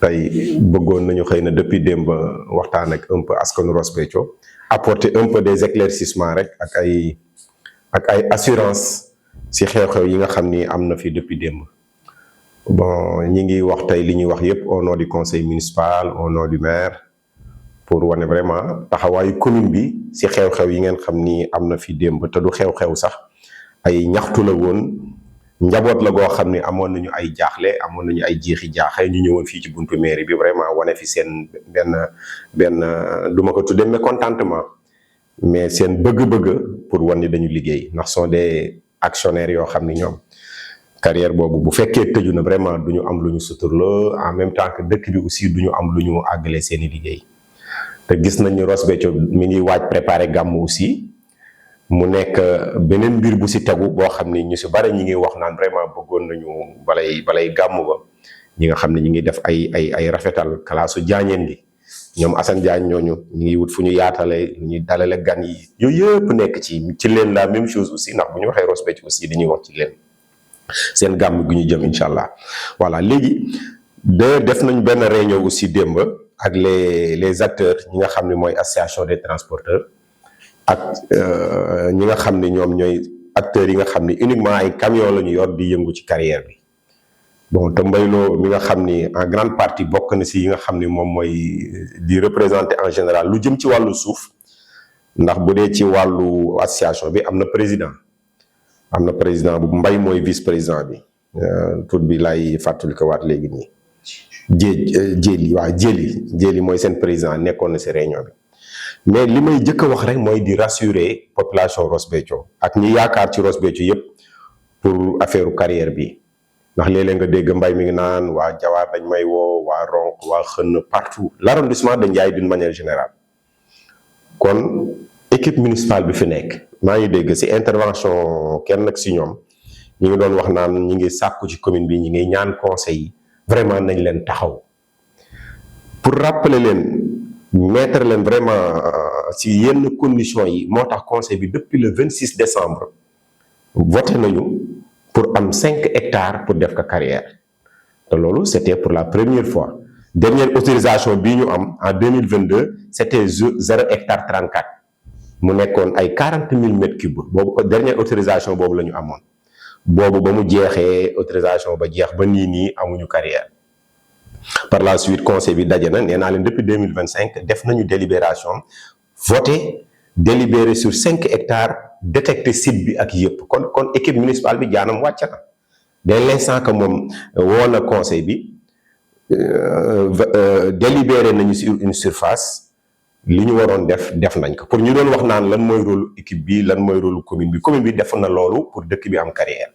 tey bëggoon nañu xëy na depuis démb waxtaan ak un peu askanu Ross Béthio apporter un peu des éclaircissements rek ak ay assurance si xew-xew yi nga xam ni am na fi depuis démb. Bon ñi ngi wax tey li ñuy wax yépp au nom du conseil municipal au nom du maire pour wane vraiment taxawaayu commune bi si xew-xew yi ngeen xam ni am na fi démb te du xew-xew sax ay ñaxtu la woon. Njaboot la goo xam ne amoon nañu ay jaaxle amoon nañu ay jeexi jaaxay ñu ñëwoon fii ci buntu mairie bi vraiment wane fi seen benn du ma ko tuddee mécontentement mais seen bëgg-bëgg pour wan ni dañu liggéey ndax sont des actionnaires yoo xam ni ñoom carrière boobu bu fekkee tëju na vraiment du ñu am lu ñu suturloo en même temps que dëkk bi aussi du ñu am lu ñu àggale seen i liggéey te gis nañ ni Ross Béthio mi ngi waaj préparer gàmm aussi. mu nekk beneen mbir bu si tegu boo xam ni ñu si bari ñi ngi wax naan vraiment bëggoon nañu balay gàmmu ba ñi nga xam ne ñi ngi def ay rafetal kalaasu jaañeen gi ñoom Assane Diagne ñooñu ñi ngi wut fu ñu yaatale lu ñuy dalale gan yi yooyu yëpp nekk ci leen la même chose aussi ndax bu ñu waxee Ross Béthio aussi dañuy wax ci leen seen gàmm gi ñu jëm incha allah. voilà léegi def nañ benn réunion aussi démb ak les acteurs ñi nga xam ne mooy association des transporteurs. ak ñi nga xam ne ñoom ñooy acteurs yi nga xam ni uniquement ay camion la ñu yor di yëngu ci carrière bi bon te Mbayloo mi nga xam ni en grande partie bokk na si yi nga xam ni moom mooy di représenter en général lu jëm ci wàllu suuf ndax bu dee ci wàllu association bi am na président bu Mbay mooy vice président bi tur bi laay fàttali ko waat léegi nii jéeli mooy seen président nekkoon na si réunion bi. mais li may jëkk a wax rek mooy di rassurer population Ross Béthio ak ñi yaakaar ci Ross Béthio yëpp pour affaire carrière bi ndax léeg-léeg nga dégg Mbay mi ngi naan waa Jawaar dañ may woo waa Ronk waa Xënn partout l'arrondissement de Ndiaye d'une manière générale. kon équipe municipale bi fi nekk maa ngi dégg ci intervention kenn nag ci ñoom ñi ngi doon wax naan ñi ngi sàkku ci commune bi ñi ngi ñaan conseil yi vraiment nañ leen taxaw pour rappeler leen. mettre leen vraiment ci yenn conditions yi moo tax conseil bi depuis le 26 décembre voté nañu pour am 5 hectares pour def ko carrière te loolu c'était pour la première fois dernière autorisation bii ñu am en 2022 c'était 0 hectare 34 mu nekkoon ay 40 000 mètres cubes boobu dernière autorisation boobu la ñu amoon boobu ba mu jeexee autorisation ba jeex ba nii amuñu carrière. Par la suite conseil bi daje na nee naa leen depuis 2025 def nañu délibération voté délibéré sur 5 hectares détecté site bi ak yëpp kon équipe municipale bi jaanam wàcc na dès l'instant que moom woo na conseil bi délibéré nañu sur une surface li ñu waroon def nañ ko pour ñu doon wax naan lan mooy rôle équipe bi lan mooy rôle commune bi def na loolu pour dëkk bi am carrière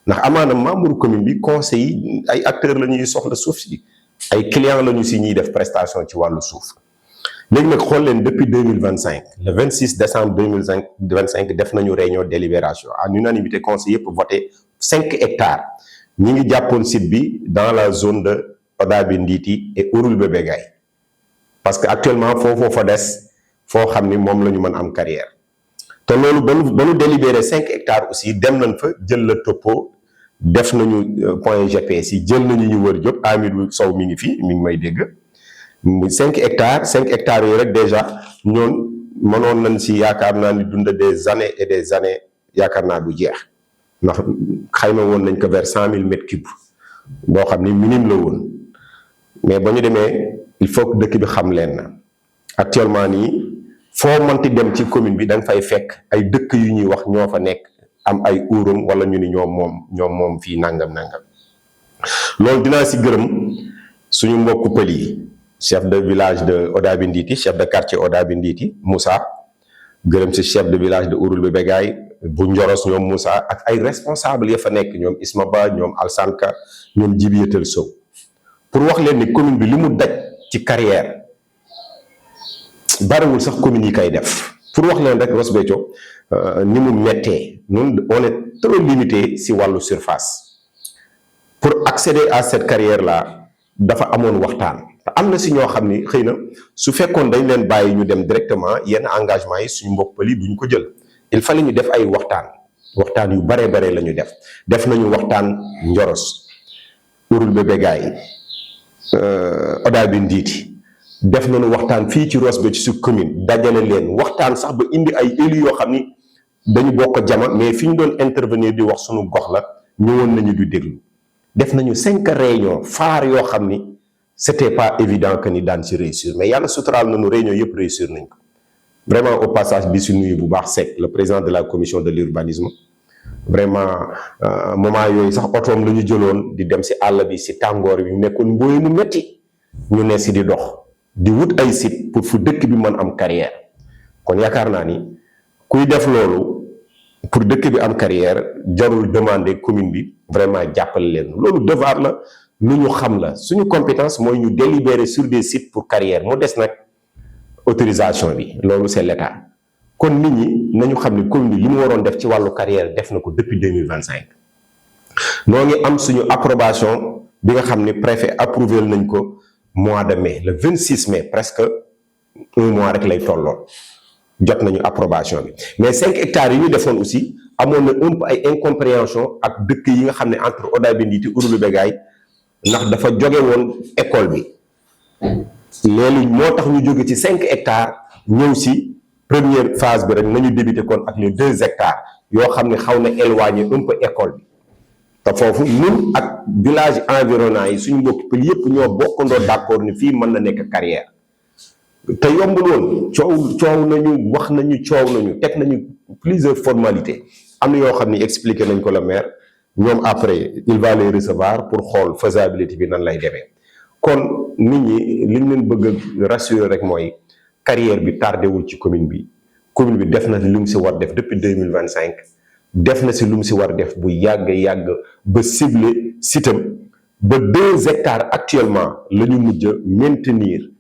ndax amaana membre commune bi conseil yi ay acteurs la ñuy soxla suuf si. ay clients lañu si ñuy def prestation ci wàllu suuf léegi nag xool leen depuis 2025 le 26 décembre 2025 def nañu réunion délibération à l'unanimité conseil yëpp voté 5 hectares ñi ngi jàppoon site bi dans la zone de Odabi Nditi et Ouroul Bébé Gaye parce que actuellement foofu fa des foo xam ni moom la ñu mën am carrière te loolu ba nu délibéré 5 hectares aussi dem nañ fa jël la topo def nañu point GPS yi jël nañu ñu wër Diop Amidou Sow mi ngi fi mi ngi may dégg 5 hectares yooyu rek déjà ñoon mënoon nañ si yaakaar naa ni dund des années et des années yaakaar naa du jeex ndax xayma woon nañ ko vers 100 000 mètres cubes boo xam ni minime la woon mais ba ñu demee il faut que dëkk bi xam leen na actuellement nii foo mënti dem ci commune bi da nga fay fekk ay dëkk yu ñuy wax ñoo fa nekk. am ay uuram wala ñu ni ñoom moom fii nangam loolu dinaa si gërëm suñu mbokku pël yi chef de village de Odabi Nditi chef de quartier Odabi Nditi Moussa gërëm si chef de village de Ouroul Bébé Gaye bu Njoros ñoom Moussa ak ay responsable ya fa nekk ñoom Isma Ba ñoom Alsanka ñoom Jibiyatal Sow pour wax leen ni commune bi li mu daj ci carrière bariwul sax commune yi kay def pour wax leen rek Ross Béthio ni mu mettee ñun on est trop limité si wàllu surface pour accéder à cette carrière là dafa amoon waxtaan te am na si ñoo xam ni xëy na su fekkoon dañ leen bàyyi ñu dem directement yenn engagement yi suñu mbokk pël yi duñ ko jël il fallait ñu def ay waxtaan yu bare la ñu def nañu waxtaan Njoros Ouroul Bébé Gaye Oda bi Ndiiti def nañu waxtaan fii ci Ross Béthio ci commune dajale leen waxtaan sax ba indi ay élus yoo xam ni dañu bokk jama mais fi ñu doon intervenir di wax sunu gox la ñëwoon nañu di déglu def nañu 5 réunions phares yoo xam ni c'était pas évident que ni daan ci réussir mais yàlla suturaal nañu réunions yëpp réussir nañ ko vraiment au passage bi si nuyu bu baax Seck le président de la commission de l'urbanisme vraiment moment yooyu sax otoom la ñu jëloon di dem si àll bi si tàngoor bi nekkoon mbooy mu métti ñu ne si di dox di wut ay site pour fu dëkk bi mën am carrière kon yaakaar naa ni kuy def loolu pour dëkk bi am carrière jarul demander commune bi vraiment jàppale leen loolu devoir la lu ñu xam la suñu compétence mooy ñu délibérer sur des sites pour carrière mu des nag autorisation bi loolu c'est l'État kon nit ñi nañu xam ni commune bi li mu waroon def ci wàllu carrière def na ko depuis 2025 noo ngi am suñu approbation bi nga xam ni préfet approuvé nañ ko mois de mai le 26 mai presque un mois rek lay tolloon jot nañu approbation bi mais 5 hectares yi ñu defoon aussi amoon na un peu ay incompréhension ak dëkk yi nga xam ne entre Oda bi Ndiiti Ouroulou Bégaye ndax dafa jóge woon école bi léegi moo tax ñu jóge ci 5 hectares ñëw si première phase bi rek nañu débuté kon ak les 2 hectares yoo xam ne xaw na éloigné un peu école bi te foofu ñun ak village environnant yi suñu mbokki pël yëpp ñoo bokkandoo d'accord ni fii mën na nekk carrière te yombul woon coow nañu wax nañu coow nañu teg nañu plusieurs formalités am na yoo xam ne expliqué nañ ko le maire ñoom après il va les recevoir pour xool faisabilité bi nan lay demee kon nit ñi liñ leen bëgg a rassurer rek mooy carrière bi tardé wul ci commune bi def na lu mu si war def depuis 2025 def na si lu mu si war def bu yàgg ba ciblé sitam ba 2 hectares actuellement la ñu mujj a maintenir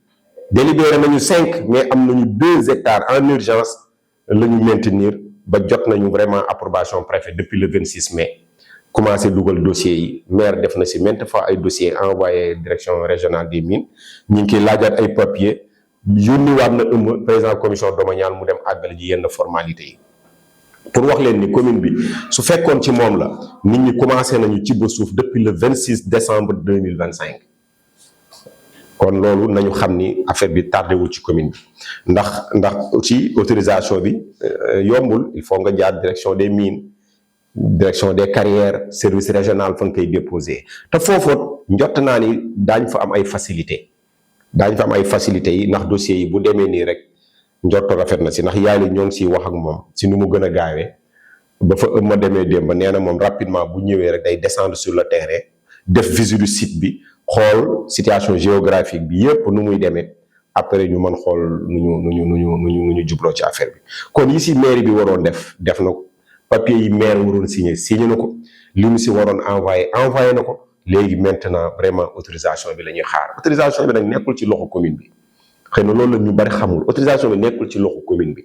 délibéré nañu 5 mais am nañu 2 hectares en urgence la ñu maintenir ba jot nañu vraiment approbation préfet depuis le 26 mai commencé dugal dossiers yi maire def na si maintes fois ay dossiers envoyé direction régionale des mines ñu ngi koy laajaat ay papiers yónniwaat na président commission domaniale mu dem àggale ji yenn formalités yi pour wax leen ni commune bi su fekkoon ci moom la nit ñi commencé nañu ci ba suuf depuis le 26 décembre 2025 kon loolu nañu xam ni affaire bi tardé wul ci commune bi ndax aussi autorisation bi yombul il faut nga jaar direction des mines direction des carrières service régional fa nga koy déposé te foofoot njott naa ni daañ fa am ay facilité yi ndax dossiers yi bu demee nii rek njorto rafet na si ndax yàlla ñoo ngi siy wax ak moom si nu mu gën a gaawee ba fa ma demee démb nee na moom rapidement bu ñëwee rek day descendre sur le terrain def visite du site bi xool situation géographique bi yëpp nu muy demee après ñu mën xool nu ñu jubloo ci affaire bi kon yi si mairie bi waroon def na ko papier yi maire waroon signé na ko li mu si waroon envoyé na ko léegi maintenant vraiment autorisation bi la ñuy xaar autorisation bi nag nekkul ci loxo commune bi xëy na loolu la ñu bari xamul autorisation bi nekkul ci loxo commune bi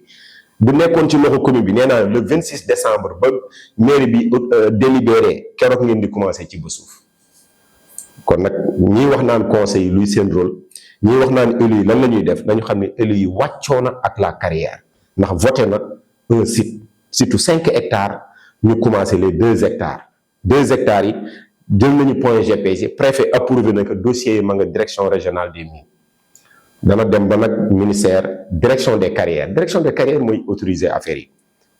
bu nekkoon ci loxo commune bi nee naa le 26 décembre ba mairie bi délibéré keroog ngeen di commencé ci ba suuf kon nag ñiy wax naan conseil yi luy seen rôle ñiy wax naan élus yi lan la ñuy def nañu xam ne élus yi wàccoo na ak la carrière ndax voté na un site surtout 5 hectares ñu commencé les 2 hectares 2 hectares yi jël nañu point GPG préfet approuvé na que dossier yi ma nga direction régionale des mines dana dem ba nag ministère direction des carrières mooy autoriser affaire yi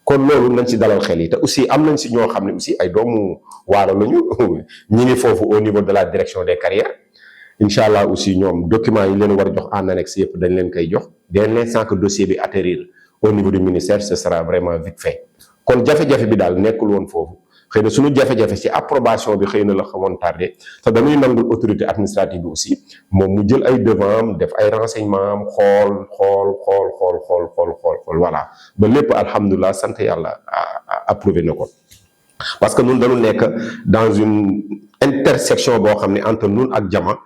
kon loolu nañ ci dalal xel yi te aussi am nañ si ñoo xam ne aussi ay doomu waalo lañu ñi ngi foofu au niveau de la direction des carrières incha allah aussi ñoom documents yi leen war a jox en annexe yëpp dañ leen koy jox dès l'instant que dossier bi atterrir au niveau du ministère ce sera vraiment vite fait kon jafe-jafe bi daal nekkul woon foofu xëy na suñu jafe-jafe ci approbation bi xëy na la xamoon tardé te dañuy nangul autorité administrative bi aussi moom mu jël ay devant am def ay renseignements am xool voilà ba lépp alhamdulilah sant yàlla approuvé na ko parce que ñun dañu nekk dans une intersection boo xam ne entre ñun ak jama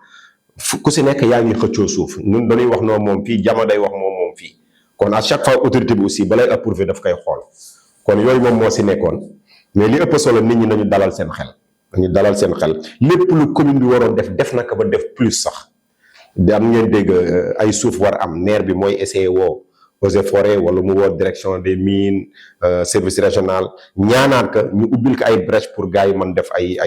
ku si nekk yaa ngi xëccoo suuf ñun dañuy wax noo moom fii jama day wax moom fii kon à chaque fois autorité bi aussi balay approuvé daf koy xool kon yooyu moom moo si nekkoon mais li ëpp solo nit ñi nañu dalal seen xel lépp lu commune bi waroon def na ko ba def plus sax am ngeen dégg ay suuf war am maire bi mooy essayer woo eaux et forêts wala mu woo direction des mines service régional ñaanaat ka ñu ubbil ko ay brèche pour gars yi mën def ay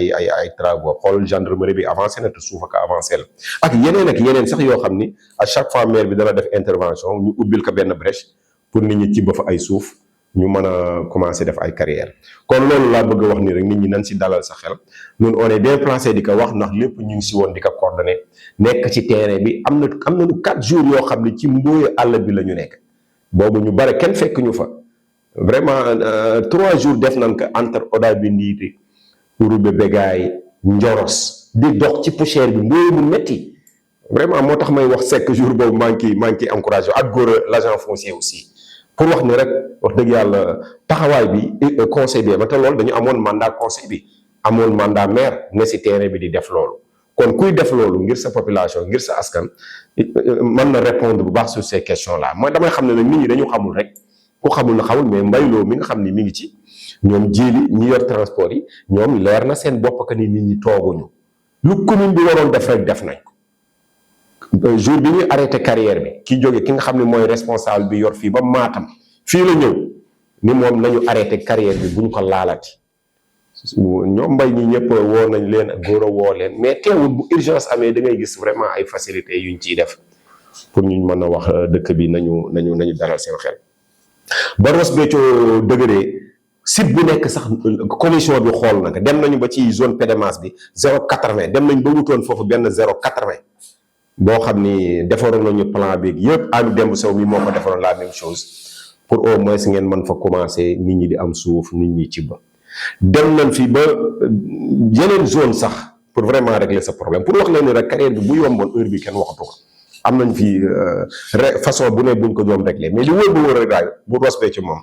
travaux xool gendarmerie bi avancé na te suuf ak avancé la ak yeneen sax yoo xam ni à chaque fois maire bi dana def intervention ñu ubbil ko benn brèche pour nit ñi ci ba fa ay suuf ñu mën a commencer def ay carrière kon loolu laa bëgg a wax ni rek nit ñi nañ si dalal sa xel ñun on est bien placé di ko wax ndax lépp ñu ngi si woon di ko coordonné nekk ci terrain bi am nañu 4 jours yoo xam ne ci mbooyu àll bi la ñu nekk boobu ñu bare kenn fekk ñu fa vraiment 3 jours def nañ ko entre Oda bi ndiiti Ouroubé Bégaay Njoros di dox ci poussière bi mbooyu mu metti vraiment moo tax may wax 5 jours boobu maa ngi ciy encouragé ak góor l'agent foncier aussi pour wax ni rek wax dëgg yàlla taxawaay bi conseil bi ba te loolu dañu amoon mandat conseil bi amoon mandat maire ne si terrain bi di def loolu kon kuy def loolu ngir sa population ngir sa askan mën na répondre bu baax sur ces questions là mooy damay xam ne nag nit ñi dañu xamul rek ku xamul na xamul mais mbayloo mi nga xam ni mi ngi ci ñoom jiili ñi yor transport yi ñoom leer na seen bopp que ni nit ñi tooguñu lu commune bi waroon def rek def nañ ko jour bi ñuy arrêté carrière bi ki nga xam ne mooy responsable bi yor fii ba Matam fii la ñëw ni moom nañu arrêté carrière bi buñ ko laalati ñoom mbay ñi ñëpp woo nañ leen ak góor a woo leen mais teewul bu urgence amee da ngay gis vraiment ay facilités yuñ ciy def pour ñu mën a wax dëkk bi nañu dalal seen xel. ba Ross Béthio dëgëree site bu nekk sax commission bi xool na ko dem nañu ba ci zone PDMAS bi 0,80 dem nañ ba wutoon foofu benn 0,80 boo xam ni defaroon nañu plan bi yëpp Aliou Demba Sow mi moo ko defaroon la même chose pour au moins ngeen mën fa commencer nit ñi di am suuf nit ñi ci ba. dem nañ fi ba yeneen zone sax pour vraiment régler ce problème pour wax leen ni rek carrière bi bu yomboon heure bi kenn waxatu ko am nañ fi façon bu ne buñ ko doon régler mais li wóor bu wóor rek daal bu Ross Béthio moom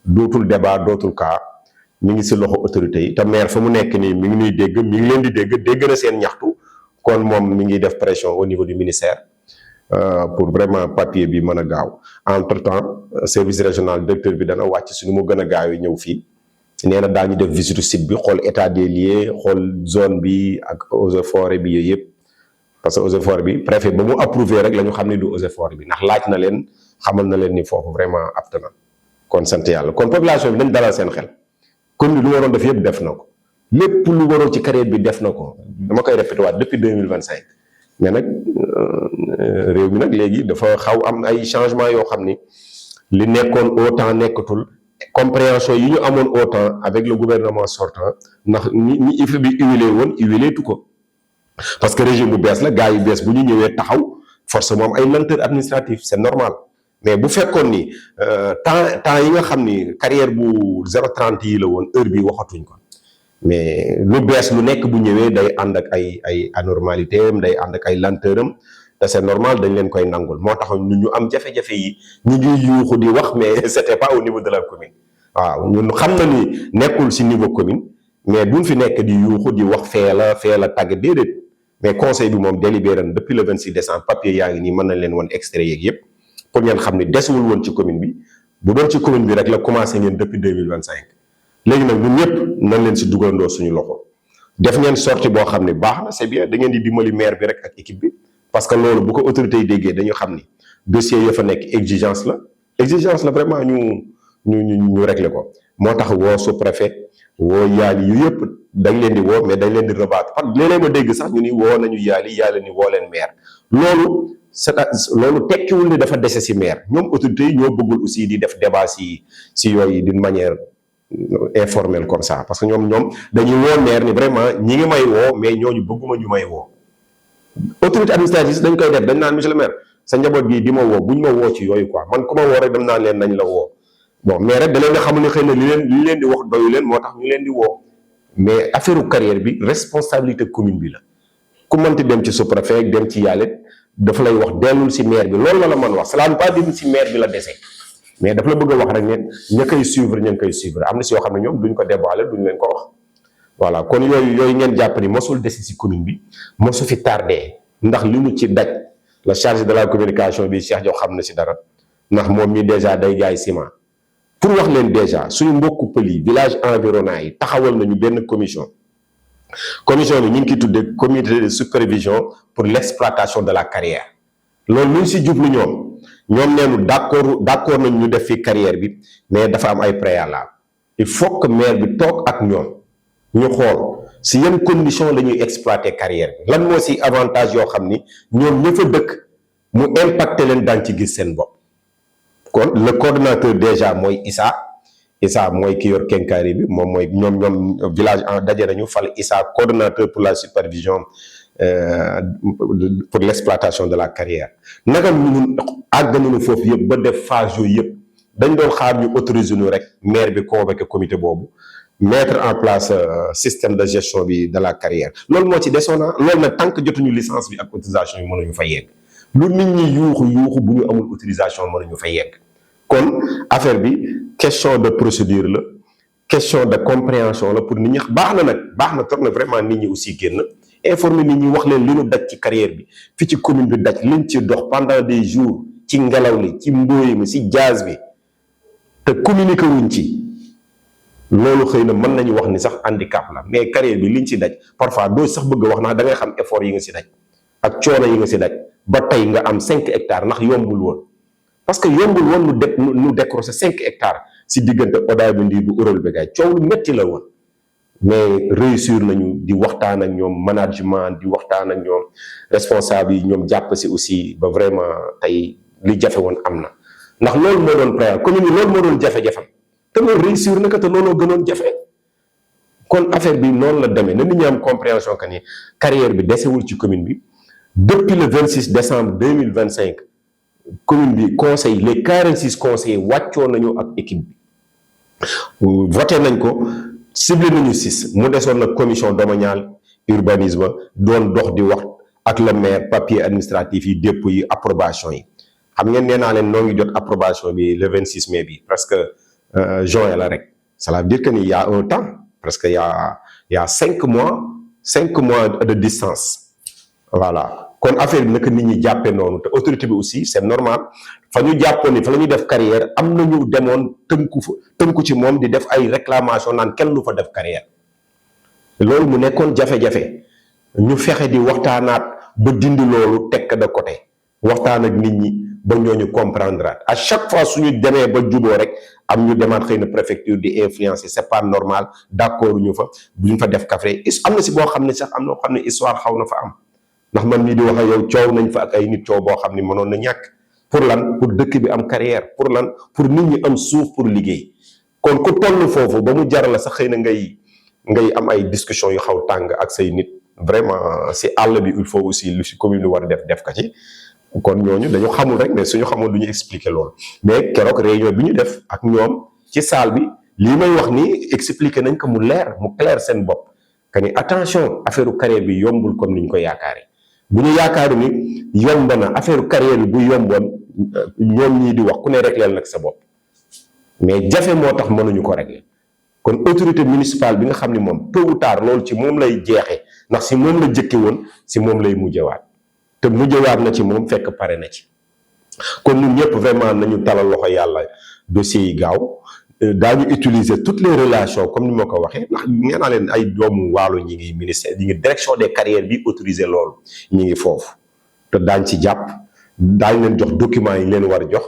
dootul débat dootul cas mi ngi si loxo autorités yi te maire fa mu nekk nii mi ngi nuy dégg mi ngi leen di dégg na seen ñaxtu kon moom mi ngi def pression au niveau du ministère pour vraiment papier bi mën a gaaw entre temps service régional directeur bi dana wàcc si nu mu gën a gaaw yi ñëw fii nee na daañu def visite site bi xool état des lieux xool zone bi ak eaux et forêt bi yooyu yëpp parce que eaux et forêt bi préfet ba mu approuvé rek la ñu xam ne du eaux et forêt bi ndax laaj na leen xamal na leen ni foofu vraiment apte na kon sant yàlla kon population bi nañ dalal seen xel comme ni lu waroon def yëpp def na ko lépp lu waroon ci carrière bi def na ko dama koy répété waat depuis 2025 mais nag réew mi nag léegi dafa xaw am ay changement yoo xam ni li nekkoon autant nekkatul compréhension yi ñu amoon autant avec le gouvernement sortant ndax ñi IFE bi huilé tu ko parce que régime bu bees la gars yu bees bu ñu ñëwee taxaw forcément am ay lenteur administrative c'est normal mais bu fekkoon ni temps yi nga xam ni carrière bu 0,30 yi la woon heure bi waxatuñ ko mais lu bees lu nekk bu ñëwee day ànd ak ay anormalité am day ànd ak ay lenteur am te c'est normal dañ leen koy nangul moo tax ñu am jafe-jafe yi ñu ngi yuuxu di wax mais c'était pas au niveau de la commune waaw ñun xam na ni nekkul si niveau commune mais duñ fi nekk di yuuxu di wax fee la tàgg déedéet mais conseil bi moom délibéré na depuis le 26 décembre papier yaa ngi nii mën nañ leen woon extrait yeeg yëpp pour ngeen xam ni desuwul woon ci commune bi bu doon ci commune bi rek la commencé ngeen depuis 2025 léegi nag ñun ñëpp nañ leen si dugalandoo suñu loxo def ngeen sortie boo xam ne baax na c'est bien da ngeen di dimbali maire bi rek ak équipe bi parce que loolu bu ko autorités yi déggee dañu xam ni dossier ya fa nekk exigence la vraiment ñu régler ko moo tax woo sous-préfet woo yaali yu yëpp dañ leen di woo mais dañ leen di rebattre parce que léeg-léeg ma dégg sax ñu ni woo nañu yaali ni woo leen maire loolu tekkiwul ni dafa dese si maire ñoom autorités yi ñoo bëggul aussi di def débat si yooyu d'une manière informelle comme ça parce que ñoom dañuy woo maire ni vraiment ñi ngi may woo mais ñooñu bëgguma ñu may woo autorité administrative dañ koy def dañ naan monsieur le maire sa njaboot gi di ma woo buñ ma woo ci yooyu quoi man ku ma woo rek dem naan leen nañ la woo bon mais rek da leen nga xamul ne xëy na li leen di wax doyu leen moo tax ñu leen di woo mais affaire carrière bi responsabilité commune bi la ku mënti dem ci sous-préfet dem ci yàlla dafa lay wax dellul si maire bi loolu la mën wax cela ne veut pas dire si maire bi la dese mais dafa la bëgg a wax rek ne ña koy suivre am na si yoo xam ne ñoom duñ ko déballer duñ leen ko wax voilà kon yooyu ngeen jàpp ni mosul dese si commune bi mosu fi tardé ndax li ñu ci daj la charge de la communication bi Cheikh Diaw xam na si dara ndax moom mi déjà day jaay ciment pour wax leen déjà suñu mbokku pël yi village environnant yi taxawal nañu benn commission bi ñu ngi ciy tuddee comité de supervision pour l'exploitation de la carrière loolu lu ñu si jublu ñoom ñoom neenu d'accord nañ ñu def fi carrière bi mais dafa am ay préalable. Il faut que maire bi toog ak ñoom ñu xool si yenn condition la ñuy exploiter carrière bi lan moo si avantage yoo xam ni ñoom ña fa dëkk mu impacté leen daan ci gis seen bopp. kon le coordonnateur déjà mooy Issa mooy ki yor kenkayri bi moom mooy ñoom village daje nañu fal Issa coordonnateur pour la supervision pour l'exploitation de la carrière. naka ñun àgg nañu foofu yëpp ba def phase yooyu yëpp dañ doon xaar ñu autoriser ñu rek maire bi convoqué comité boobu mettre en place système de gestion bi de la carrière loolu moo ci desoon na loolu nag tant que jotuñu licence bi ak autorisation yi mënuñu fa yegg lu nit ñi yuuxu bu ñu amul autorisation mënuñu fa yegg. kon affaire bi question de procédure la question de compréhension la pour nit ñi baax na toog na vraiment nit ñi aussi génn informer nit ñi wax leen li ñu daj ci carrière bi fi ci commune bi daj liñ ci dox pendant des jours ci ngelaw li ci mbóoy mi ci gaz bi te communiqué wuñ ci loolu xëy na mën nañu wax ni sax handicap la mais carrière bi liñ ci daj parfois doo sax bëgg a wax ndax da ngay xam effort yi nga si daj ak coono yi nga si daj ba tey nga am 5 hectares ndax yombul woon. parce que yombul woon nu décrocher 5 hectares si diggante Odaay bi Ndiir bu Eural Bégaay coow lu metti la woon mais réussir nañu di waxtaan ak ñoom management di waxtaan ak ñoom responsable yi ñoom jàpp si aussi ba vraiment tey li jafe woon am na ndax loolu moo doon préal commune yi loolu moo doon jafe-jafam te loolu réussir na ko te looloo gënoon jafe kon affaire bi noonu la demee na nit ñi am compréhension que ni carrière bi desewul ci commune bi depuis le 26 décembre 2025 commune bi conseil les 46 conseillers wàccoo nañu ak équipe bi voté nañ ko ciblé nañu 6 mu desoon na commission domaniale urbanisme doon dox di wax ak le maire papier administratif yi dépôt yi approbation yi xam ngeen nee naa leen noo ngi jot approbation bi le 26 mai bi presque juin la rek ça veut dire que ni y a un temps presque y a 5 mois de distance voilà. kon affaire bi naka nit ñi jàppee noonu te autorité bi aussi c'est normal fa ñu jàppoon ni fa la ñuy def carrière am na ñu demoon tënku ci moom di def ay réclamation naan kenn lu fa def carrière loolu mu nekkoon jafe-jafe ñu fexe di waxtaanaat ba dindi loolu tekk de côté waxtaan ak nit ñi ba ñooñu comprendre à chaque fois suñu demee ba juboo rek am ñu demaat xëy na préfecture di influencer c'est pas normal d'accord ñu fa bu ñu fa def café am na si boo xam ne sax am na xam ne histoire xaw na fa am. ndax man mii di wax ak yow coow nañ fa ak ay nit coow boo xam ni mënoon na ñàkk pour lan pour dëkk bi am carrière pour lan pour nit ñi am suuf pour liggéey kon ku toll foofu ba mu jaral la sax xëy na ngay am ay discussion yu xaw tàng ak say nit vraiment si àll bi il faut aussi lu si commune bi war a def ka ci kon ñooñu dañu xamul rek mais suñu xamul du ñu expliquer loolu mais keroog réunion bi ñu def ak ñoom ci salle bi lii may wax ni expliquer nañ ko mu leer mu clair seen bopp que ni attention affaire carrière bi yombul comme ni ñu ko yaakaaree. bu ñu yaakaaru ni yomb na affaire carrière bi bu yomboon ñoom ñii di wax ku ne régleel nag sa bopp mais jafe moo tax mënuñu ko régler kon autorité municipale bi nga xam ne moom tôt ou tard loolu ci moom lay jeexee ndax si moom la jëkke woon si moom lay mujjewaat te mujjewaat na ci moom fekk pare na ci kon ñun ñëpp vraiment nañu talal loxo yàlla dossiers yi gaaw daañu utiliser toutes les relations comme ni ma ko waxee ndax nee naa leen ay doomu waalo ñi ngi ministère ñi ngi direction des carrières bi autoriser loolu ñi ngi foofu te daañ ci jàpp daañ leen jox documents yi leen war a jox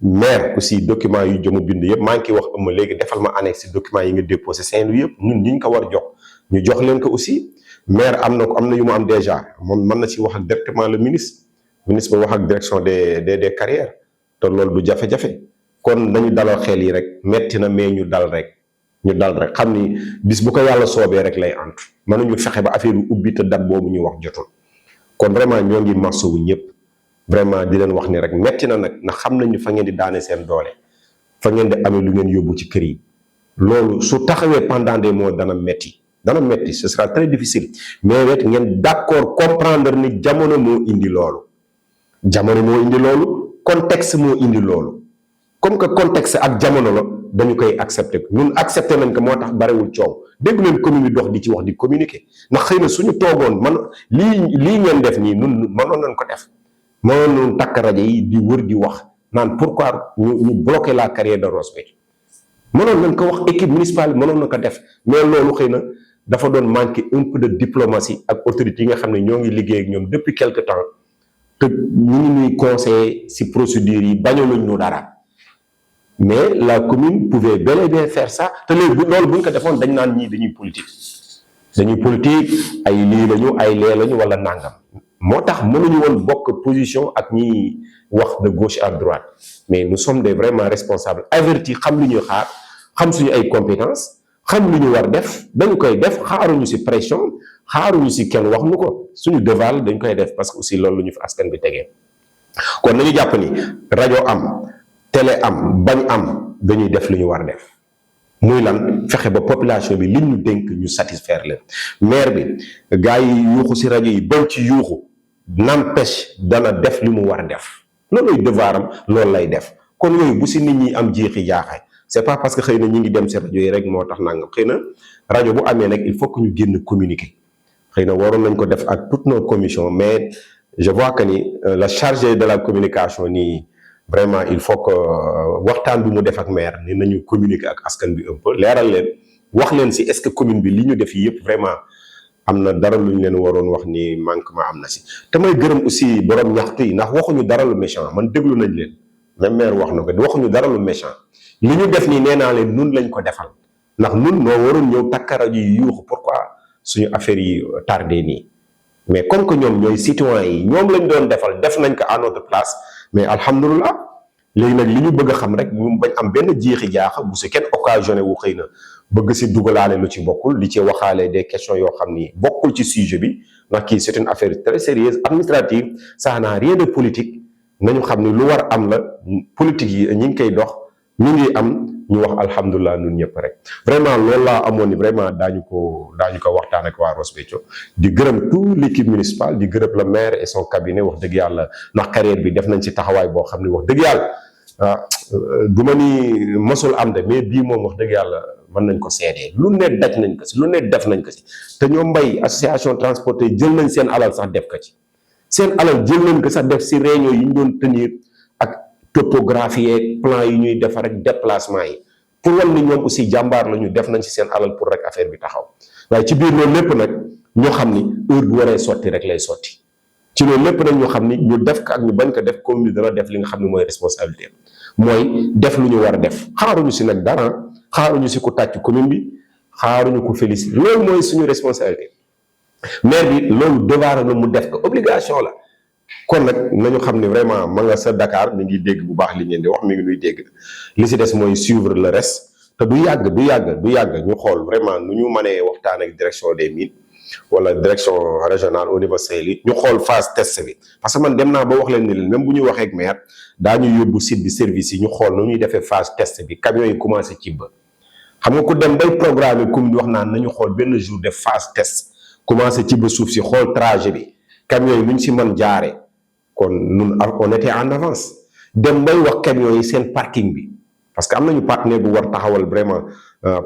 maire aussi documents yu jëmu bind yëpp maa ngi koy wax ëmma léegi defal ma annexe documents yi nga déposé Saint-Louis yëpp ñun ñi ñu ko war a jox ñu jox leen ko aussi maire am na yu mu am déjà moom mën na ci wax ak directement le ministre ba wax ak direction des carrières te loolu du jafe-jafe kon nañu dalal xel yi rek metti na mais ñu dal rek xam ni bis bu ko yàlla soobee rek lay ant mënuñu fexe ba affaire yu ubbi te date boobu ñu wax jotul kon vraiment ñoo ngi masawu ñëpp vraiment di leen wax ni rek metti na nag ndax xam nañu fa ngeen di daane seen doole fa ngeen di amee lu ngeen yóbbu ci kër yi loolu su taxawee pendant des mois dana metti ce sera très difficile mais wet ngeen d'accord comprendre ni jamono moo indi loolu contexte moo indi loolu comme que contexte ak jamono la dañu koy accepter ñun accepter nañ ko moo tax barewul coow dégg leen commune bi dox di ci wax di communiquer ndax xëy na suñu toogoon man lii ngeen def nii nun mënoon nañ ko def mënoon nañ takk rajo yi di wër di wax naan pourquoi ñu bloquer la carrière de Ross Béthio mënoon nañ ko wax équipe municipale mënoon na ko def mais loolu xëy na dafa doon manquer un peu de diplomatie ak autorités yi nga xam ne ñoo ngi liggéey ak ñoom depuis quelque temps te ñu ngi ñuy conseiller ci procédures yi bañaluñ ñu dara mais la commune pouvait bel et bien faire ça te léegi loolu buñ ko defoon dañ naan ñii dañuy politique ay lii lañu ay lee lañu wala nangam moo tax mënuñu woon bokk position ak ñi wax de gauche à droite mais nous sommes des vraiment responsables avertis xam lu ñuy xaar xam suñu ay compétences xam lu ñu war def dañu koy def xaaruñu ci pression xaaruñu ci kenn wax nu ko suñu devoir la dañ koy def parce que aussi loolu lu ñu fi askan bi tegee kon nañu jàpp ni rajo am télé am bañ am dañuy def lu ñu war def muy lan fexe ba population bi liñ ñu dénk ñu satisfaire leen maire bi gars yi yuuxu ci rajo yi bañ ci yuuxu n'empêche dana def li mu war def looluy devoir am loolu lay def kon yooyu bu ci nit ñi am jeexi jaaxay c'est pas parce que xëy na ñi ngi dem ci rajo yi rek moo tax nangam xëy na rajo bu amee nag il faut que ñu génn communiquer xëy na waroon nañ ko def ak toutes nos commissions mais je vois que ni la chargée de la communication nii vraiment il faut que waxtaan bi mu def ak maire ni nañu communiquer ak askan bi un peu leeral leen wax leen ci est-ce que commune bi li ñu def yëpp vraiment am na dara lu ñu leen waroon wax ni manquement am na ci te may gërëm aussi borom ñaxtu yi ndax waxuñu dara lu méchant man déglu nañ leen même maire wax na ko waxuñu dara lu méchant li ñu def nii nee naa leen nun lañ ko defal ndax nun noo waroon ñëw takkara ji yuuxu pourquoi suñu affaire yi tardé nii mais comme que ñoom ñooy citoyens yi ñoom lañ doon defal def nañ ko à notre place mais alhamdulilah léegi nag li ñu bëgg a xam rek ñu bañ am benn jeexi jaaxa bu si kenn occasionné wu xëy na bëgg si dugalaale lu ci bokkul li ci waxaale des questions yoo xam ni bokkul ci sujet bi ndax kii c'est une affaire très sérieuse administrative ça n'a rien de politique nañu xam ni lu war am la politique yi ñi ngi koy dox ñu ngi am ñu wax alhamdulilah ñun ñëpp rek vraiment loolu laa amoon ni vraiment daañu ko waxtaan ak waa Ross Béthio di gërëm toute l'équipe municipale di gërëm le maire et son cabinet wax dëgg yàlla ndax carrière bi def nañ ci taxawaay boo xam ne wax dëgg yàlla du ma ni mosul am de mais bii moom wax dëgg yàlla mën nañ ko seedee lu ne daj nañ ko si lu ne def nañ ko si te ñoom mbay association transporteur jël nañ seen alal sax def ko ci seen alal jël nañ ko sax def si réunion yi ñu doon tenir ak topographie yeeg plan yi ñuy defar rek déplacement yi pour wal ni ñoom aussi jàmbaar la ñu def nañ ci seen alal pour rek affaire bi taxaw waaye ci biir loolu lépp nag ñoo xam ni heure bu waree sotti rek lay sotti ci loolu lépp nag ñu xam ni ñu def ko ak ñu bañ ko def commune dana def li nga xam ne mooy responsabilité mooy def lu ñu war a def xaaruñu si nag dara xaaruñu si ku tàcc commune bi xaaruñu ko féliciter loolu mooy suñu responsabilité maire bi loolu devoir la mu def ko obligation la kon nag nañu xam ne vraiment ma nga sa Dakar mi ngi dégg bu baax li ngeen di wax mi ngi nuy dégg li si des mooy suivre le reste te du yàgg ñu xool vraiment nu ñu mënee waxtaan ak direction des mines wala direction régionale au niveau Saint-Louis ñu xool phase test bi parce que man dem naa ba wax leen ni leen même bu ñu waxee ak maire daañu yóbbu site bi service yi ñu xool nu ñuy defee phase test bi camions yi commencé ci ba xam nga ku dem bay programme comme di wax naan nañu xool benn jour def phase test commencé ci ba suuf si xool trajet bi camions yi nu ñu si mën jaare kon ñun on était en avance dem bay wax camions yi seen parking bi parce que am nañu partenaire bu war taxawal vraiment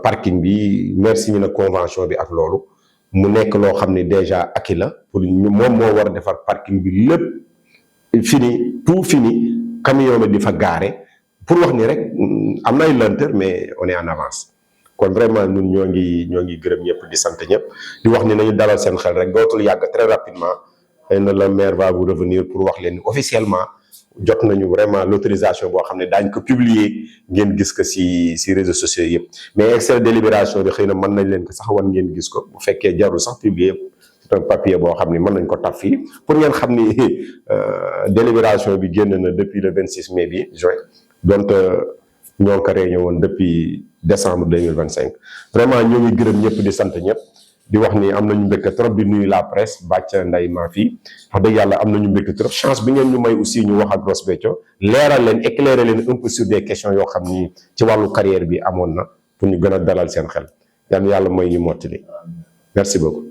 parking bi merci ñu na convention bi ak loolu mu nekk loo xam ne déjà acquis la pour ñu moom moo war a defar parking bi lépp fini tout fini camion bi di fa gaare pour wax ni rek am na ay lenteur mais on est en avance kon vraiment ñun ñoo ngi gërëm ñëpp di sant ñëpp di wax ni nañu dalal seen xel rek dootul yàgg très rapidement xëy na le maire va vous revenir pour wax leen ni officiellement jot nañu vraiment l'autorisation boo xam ne daañ ko publier ngeen gis ko si réseaux sociaux yëpp mais extrait délibération bi xëy na mën nañ leen ko sax wan ngeen gis ko bu fekkee jarul sax publier c'est un papier boo xam ni mën nañ ko taf fii pour ngeen xam ni délibération bi génn na depuis le 26 mai bi juin donc ñoo ngi ko réunion woon depuis décembre 2025 vraiment ñoo ngi gërëm ñëpp di sant ñëpp di wax ni am nañu mbégte trop di nuyu la presse bàcc nday maa fii wax dëgg yàlla am nañu mbégte trop chance bi ngeen ñu may aussi ñu wax ak Ross Béthio leeral leen éclairer leen un peu sur des questions yoo xam ni ci wàllu carrière bi amoon na pour ñu gën a dalal seen xel yàlla may ñu mottali merci beaucoup